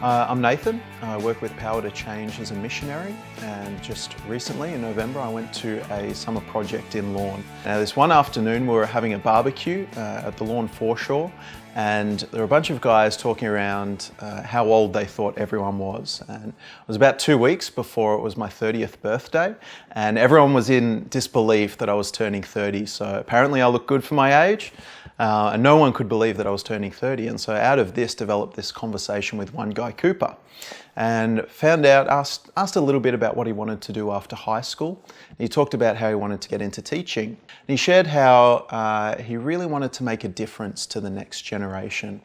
I'm Nathan. I work with Power to Change as a missionary, and just recently in November I went to a summer project in Lorne. Now this one afternoon we were having a barbecue at the Lorne foreshore, and there were a bunch of guys talking around how old they thought everyone was. And it was about 2 weeks before it was my 30th birthday, and everyone was in disbelief that I was turning 30. So apparently I looked good for my age. And no one could believe that I was turning 30. And so out of this developed this conversation with one guy, Cooper, and asked a little bit about what he wanted to do after high school. He talked about how he wanted to get into teaching. And he shared how he really wanted to make a difference to the next generation.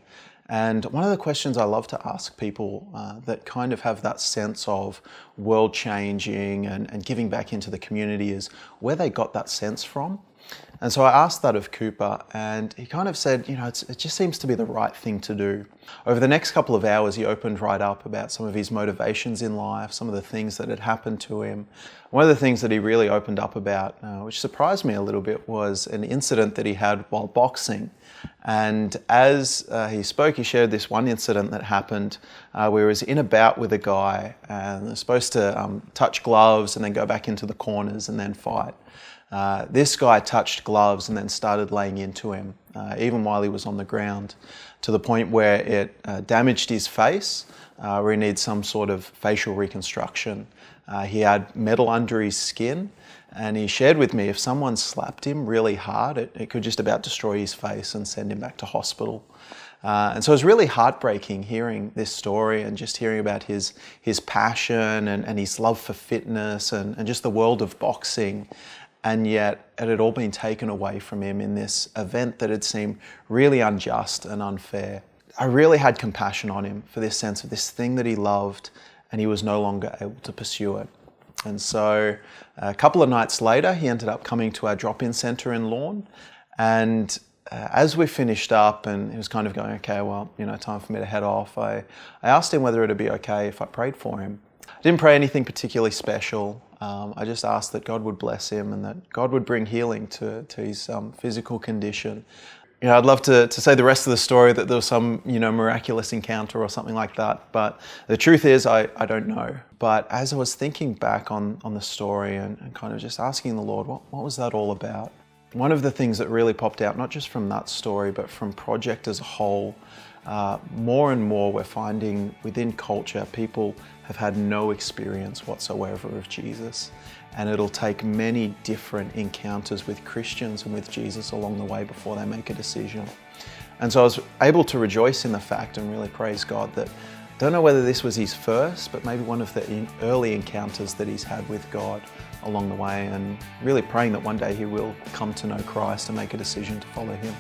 And one of the questions I love to ask people that kind of have that sense of world changing and giving back into the community is where they got that sense from. And so I asked that of Cooper, and he kind of said, it just seems to be the right thing to do. Over the next couple of hours, he opened right up about some of his motivations in life, some of the things that had happened to him. One of the things that he really opened up about, which surprised me a little bit, was an incident that he had while boxing. And as he spoke, he shared this one incident that happened where he was in a bout with a guy, and they're supposed to touch gloves and then go back into the corners and then fight. This guy touched gloves and then started laying into him, even while he was on the ground, to the point where it damaged his face, where he needed some sort of facial reconstruction. He had metal under his skin, and he shared with me if someone slapped him really hard, it could just about destroy his face and send him back to hospital. And so it was really heartbreaking hearing this story and just hearing about his passion and his love for fitness and just the world of boxing. And yet it had all been taken away from him in this event that had seemed really unjust and unfair. I really had compassion on him for this sense of this thing that he loved, and he was no longer able to pursue it. And so a couple of nights later, he ended up coming to our drop-in centre in Lorne. And as we finished up and he was kind of going, okay, well, time for me to head off, I asked him whether it would be okay if I prayed for him. I didn't pray anything particularly special. I just asked that God would bless him and that God would bring healing to his physical condition. I'd love to say the rest of the story that there was some, miraculous encounter or something like that. But the truth is, I don't know. But as I was thinking back on the story and kind of just asking the Lord, what was that all about? One of the things that really popped out, not just from that story, but from Project as a whole, more and more we're finding within culture, people have had no experience whatsoever of Jesus. And it'll take many different encounters with Christians and with Jesus along the way before they make a decision. And so I was able to rejoice in the fact and really praise God that, don't know whether this was his first, but maybe one of the early encounters that he's had with God along the way, and really praying that one day he will come to know Christ and make a decision to follow him.